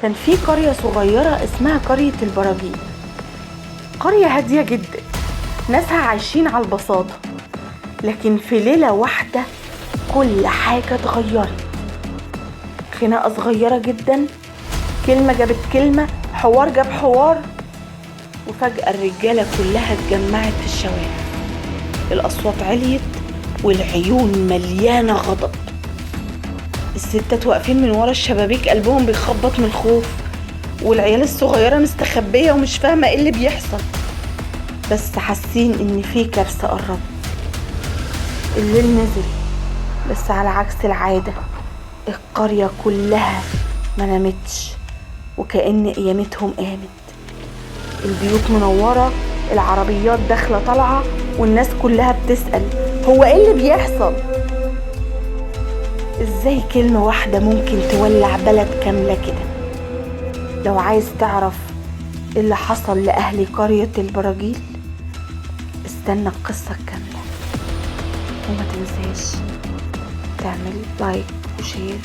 كان في قرية صغيرة اسمها قرية البراجيل. قرية هادية جدا، ناسها عايشين على البساطة. لكن في ليلة واحدة كل حاجة اتغيرت. خناقة صغيرة جدا، كلمة جابت كلمة، حوار جاب حوار، وفجأة الرجالة كلها اتجمعت في الشوارع. الأصوات عليت والعيون مليانة غضب. الستات واقفين من ورا الشبابيك قلبهم بيخبط من الخوف، والعيال الصغيرة مستخبية ومش فاهمة ايه اللي بيحصل، بس حاسين ان في كارثة قربت. الليل نزل، بس على عكس العادة القرية كلها ما نامتش، وكأن قيامتهم قامت. البيوت منورة، العربيات داخلة طالعة، والناس كلها بتسأل هو ايه اللي بيحصل؟ ازاي كلمة واحدة ممكن تولع بلد كاملة كده؟ لو عايز تعرف اللي حصل لأهل قرية البراجيل استنى القصة الكاملة، وما تنساش تعمل لايك وشير